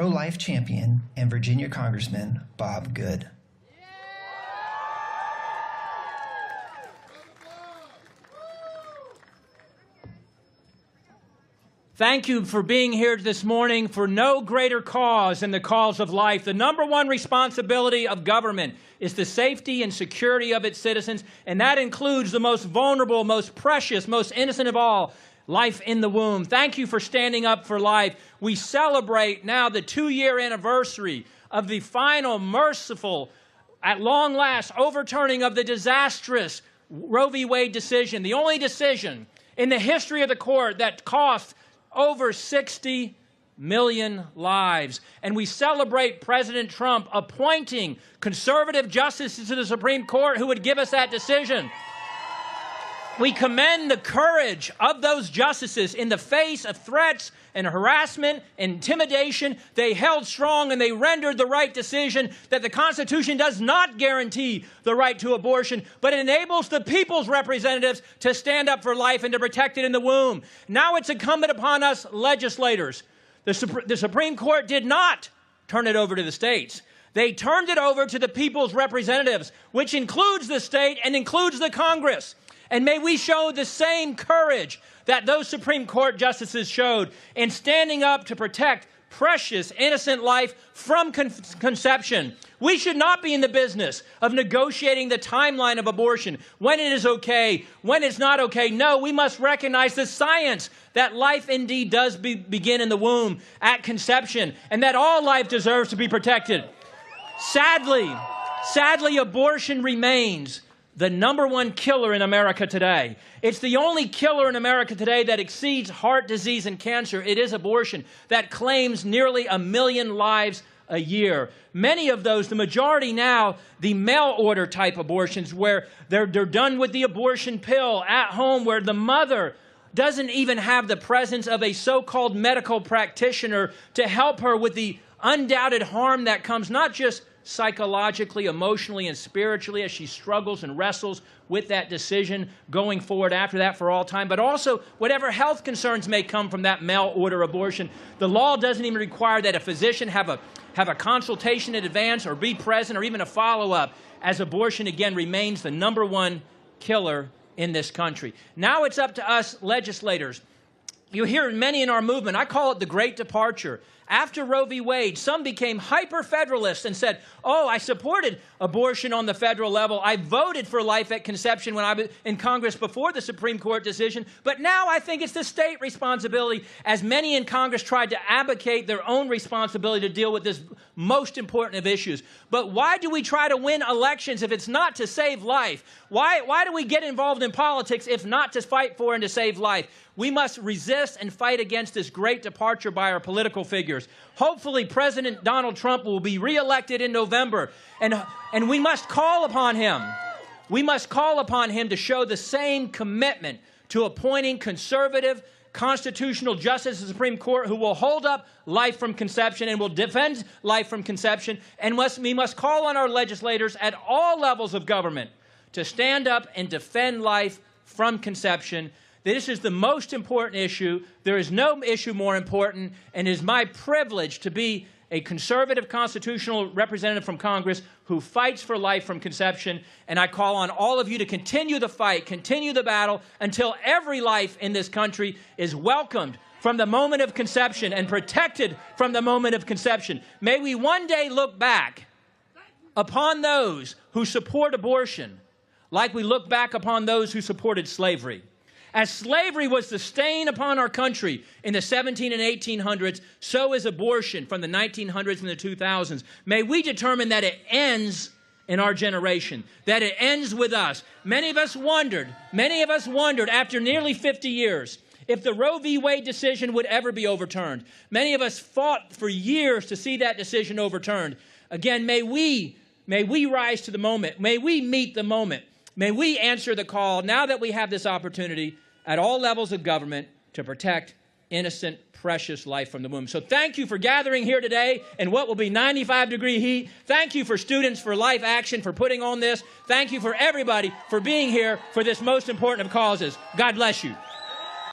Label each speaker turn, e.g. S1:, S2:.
S1: pro-life champion and Virginia Congressman Bob Good.
S2: Thank you for being here this morning for no greater cause than the cause of life. The number one responsibility of government is the safety and security of its citizens, and that includes the most vulnerable, most precious, most innocent of all, life in the womb. Thank you for standing up for life. We celebrate now the 2-year anniversary of the final, merciful, at long last, overturning of the disastrous Roe v. Wade decision, the only decision in the history of the court that cost over 60 million lives. And we celebrate President Trump appointing conservative justices to the Supreme Court who would give us that decision. We commend the courage of those justices in the face of threats and harassment, intimidation. They held strong and they rendered the right decision that the Constitution does not guarantee the right to abortion, but it enables the people's representatives to stand up for life and to protect it in the womb. Now it's incumbent upon us legislators. The Supreme Court did not turn it over to the states. They turned it over to the people's representatives, which includes the state and includes the Congress. And may we show the same courage that those Supreme Court justices showed in standing up to protect precious, innocent life from conception. We should not be in the business of negotiating the timeline of abortion, when it is okay, when it's not okay. No, we must recognize the science that life indeed does begin in the womb at conception, and that all life deserves to be protected. Sadly, abortion remains the number one killer in America today. It's the only killer in America today that exceeds heart disease and cancer. It is abortion that claims nearly 1 million lives a year. Many of those, the majority now, the mail order type abortions where they're done with the abortion pill at home, where the mother doesn't even have the presence of a so-called medical practitioner to help her with the undoubted harm that comes not just psychologically, emotionally, and spiritually as she struggles and wrestles with that decision going forward after that for all time, but also whatever health concerns may come from that mail order abortion. The law doesn't even require that a physician have a consultation in advance or be present or even a follow-up, as abortion, again, remains the number one killer in this country. Now it's up to us legislators. You hear many in our movement, I call it the Great Departure. After Roe v. Wade, some became hyper-federalists and said, oh, I supported abortion on the federal level. I voted for life at conception when I was in Congress before the Supreme Court decision. But now I think it's the state responsibility, as many in Congress tried to abdicate their own responsibility to deal with this most important of issues. But why do we try to win elections if it's not to save life? Why do we get involved in politics if not to fight for and to save life? We must resist and fight against this great departure by our political figures. Hopefully, President Donald Trump will be reelected in November, and we must call upon him. We must call upon him to show the same commitment to appointing conservative, constitutional justice to the Supreme Court who will hold up life from conception and will defend life from conception. And we must call on our legislators at all levels of government to stand up and defend life from conception. This is the most important issue. There is no issue more important, and it is my privilege to be a conservative constitutional representative from Congress who fights for life from conception. And I call on all of you to continue the fight, continue the battle, until every life in this country is welcomed from the moment of conception and protected from the moment of conception. May we one day look back upon those who support abortion like we look back upon those who supported slavery. As slavery was the stain upon our country in the 17 and 1800s, so is abortion from the 1900s and the 2000s. May we determine that it ends in our generation, that it ends with us. Many of us wondered after nearly 50 years if the Roe v. Wade decision would ever be overturned. Many of us fought for years to see that decision overturned. Again, may we rise to the moment. May we meet the moment. May we answer the call, now that we have this opportunity at all levels of government, to protect innocent, precious life from the womb. So thank you for gathering here today in what will be 95-degree heat. Thank you for Students for Life Action for putting on this. Thank you for everybody for being here for this most important of causes. God bless you.